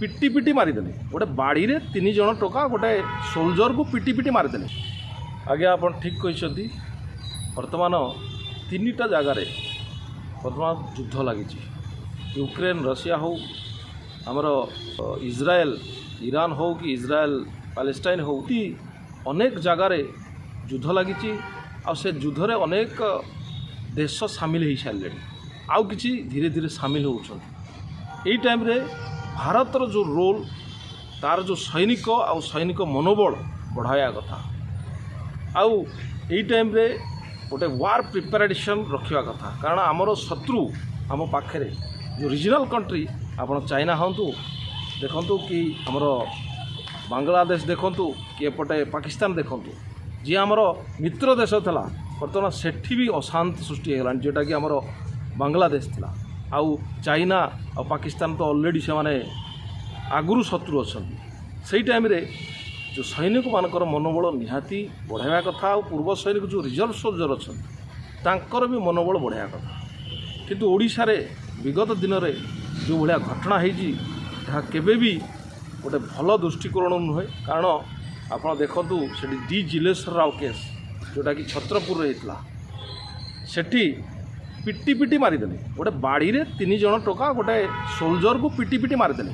ପିଟି ପିଟି ମାରିଦେଲେ ଗୋଟେ ବାଡ଼ିରେ 3 ଜଣ ଟୋକା ଗୋଟେ ସୋଲଜରକୁ ପିଟି ପିଟି ମାରିଦେଲେ। ଆଜ୍ଞା ଆପଣ ଠିକ୍ କହିଛନ୍ତି। ବର୍ତ୍ତମାନ 3ଟା ଜାଗାରେ ବର୍ତ୍ତମାନ ଯୁଦ୍ଧ ଲାଗିଛି। ୟୁକ୍ରେନ ରଷିଆ ହେଉ, ଆମର ଇସ୍ରାଏଲ ଇରାନ ହେଉ କି ଇସ୍ରାଏଲ ପାଲେଷ୍ଟାଇନ ହେଉ, ଅନେକ ଜାଗାରେ ଯୁଦ୍ଧ ଲାଗିଛି। ଆଉ ସେ ଯୁଦ୍ଧରେ ଅନେକ ଦେଶ ସାମିଲ ହୋଇସାରିଲେଣି, ଆଉ କିଛି ଧୀରେ ଧୀରେ ସାମିଲ ହେଉଛନ୍ତି। ଏଇ ଟାଇମ୍ରେ ଭାରତର ଯେଉଁ ରୋଲ୍, ତାର ଯେଉଁ ସୈନିକ ଆଉ ସୈନିକ ମନୋବଳ ବଢ଼ାଇବା କଥା। ଆଉ ଏଇ ଟାଇମ୍ରେ ଗୋଟେ ୱାର୍ ପ୍ରିପାରେସନ୍ ରଖିବା କଥା, କାରଣ ଆମର ଶତ୍ରୁ ଆମ ପାଖରେ ଯେଉଁ ରିଜନାଲ୍ କଣ୍ଟ୍ରି, ଆପଣ ଚାଇନା ହୁଅନ୍ତୁ, ଦେଖନ୍ତୁ କି ଆମର ବାଂଲାଦେଶ ଦେଖନ୍ତୁ, କି ଏପଟେ ପାକିସ୍ତାନ ଦେଖନ୍ତୁ, ଯିଏ ଆମର ମିତ୍ର ଦେଶ ଥିଲା, ବର୍ତ୍ତମାନ ସେଠି ବି ଅଶାନ୍ତି ସୃଷ୍ଟି ହୋଇଗଲାଣି, ଯେଉଁଟାକି ଆମର ବାଂଲାଦେଶ ଥିଲା। ଆଉ ଚାଇନା ଆଉ ପାକିସ୍ତାନ ତ ଅଲରେଡ଼ି ସେମାନେ ଆଗରୁ ଶତ୍ରୁ ଅଛନ୍ତି। ସେଇ ଟାଇମ୍ରେ ଯେଉଁ ସୈନିକମାନଙ୍କର ମନୋବଳ ନିହାତି ବଢ଼ାଇବା କଥା। ଆଉ ପୂର୍ବ ସୈନିକ ଯେଉଁ ରିଜର୍ଭ ସୋଲଜର ଅଛନ୍ତି, ତାଙ୍କର ବି ମନୋବଳ ବଢ଼ାଇବା କଥା। କିନ୍ତୁ ଓଡ଼ିଶାରେ ବିଗତ ଦିନରେ ଯେଉଁ ଭଳିଆ ଘଟଣା ହେଇଛି, ତାହା କେବେ ବି ଗୋଟେ ଭଲ ଦୃଷ୍ଟିକୋଣ ନୁହେଁ। କାରଣ ଆପଣ ଦେଖନ୍ତୁ, ସେଠି ଡି ଜିଲେଶ୍ୱର ରାଓ କେସ୍, ଯେଉଁଟାକି ଛତ୍ରପୁରରେ ହେଇଥିଲା, ସେଠି ପିଟି ପିଟି ମାରିଦେଲେ ଗୋଟେ ବାଡ଼ିରେ 3 ଜଣ ଟୋକା ଗୋଟେ ସୋଲଜରକୁ ପିଟି ପିଟି ମାରିଦେଲେ।